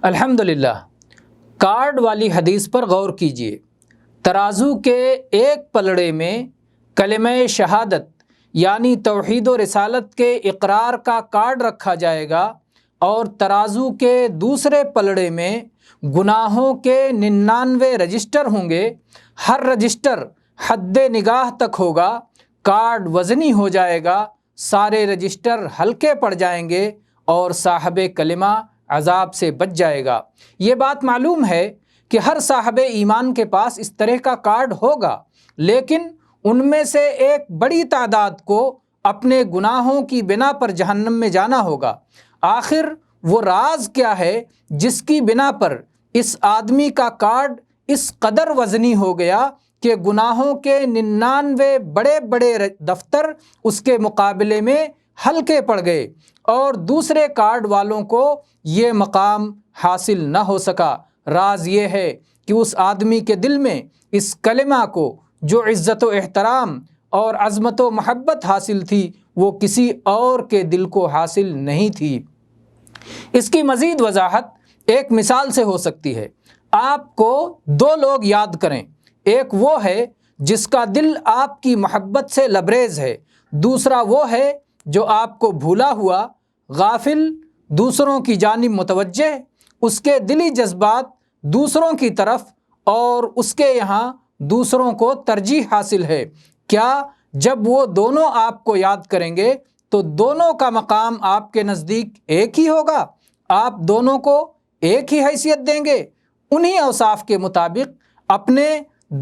الحمدللہ، کارڈ والی حدیث پر غور کیجیے۔ ترازو کے ایک پلڑے میں کلمہ شہادت یعنی توحید و رسالت کے اقرار کا کارڈ رکھا جائے گا، اور ترازو کے دوسرے پلڑے میں گناہوں کے 99 رجسٹر ہوں گے۔ ہر رجسٹر حد نگاہ تک ہوگا، کارڈ وزنی ہو جائے گا، سارے رجسٹر ہلکے پڑ جائیں گے اور صاحب کلمہ عذاب سے بچ جائے گا۔ یہ بات معلوم ہے کہ ہر صاحب ایمان کے پاس اس طرح کا کارڈ ہوگا، لیکن ان میں سے ایک بڑی تعداد کو اپنے گناہوں کی بنا پر جہنم میں جانا ہوگا۔ آخر وہ راز کیا ہے جس کی بنا پر اس آدمی کا کارڈ اس قدر وزنی ہو گیا کہ گناہوں کے 99 بڑے بڑے دفتر اس کے مقابلے میں ہلکے پڑ گئے، اور دوسرے کارڈ والوں کو یہ مقام حاصل نہ ہو سکا؟ راز یہ ہے کہ اس آدمی کے دل میں اس کلمہ کو جو عزت و احترام اور عظمت و محبت حاصل تھی، وہ کسی اور کے دل کو حاصل نہیں تھی۔ اس کی مزید وضاحت ایک مثال سے ہو سکتی ہے۔ آپ کو دو لوگ یاد کریں، ایک وہ ہے جس کا دل آپ کی محبت سے لبریز ہے، دوسرا وہ ہے جو آپ کو بھولا ہوا، غافل، دوسروں کی جانب متوجہ، اس کے دلی جذبات دوسروں کی طرف اور اس کے یہاں دوسروں کو ترجیح حاصل ہے۔ کیا جب وہ دونوں آپ کو یاد کریں گے تو دونوں کا مقام آپ کے نزدیک ایک ہی ہوگا؟ آپ دونوں کو ایک ہی حیثیت دیں گے؟ انہی اوصاف کے مطابق اپنے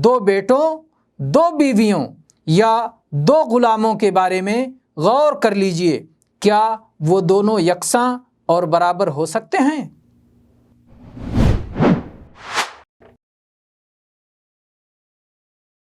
2 بیٹوں، 2 بیویوں یا 2 غلاموں کے بارے میں غور کر لیجئے، کیا وہ دونوں یکساں اور برابر ہو سکتے ہیں؟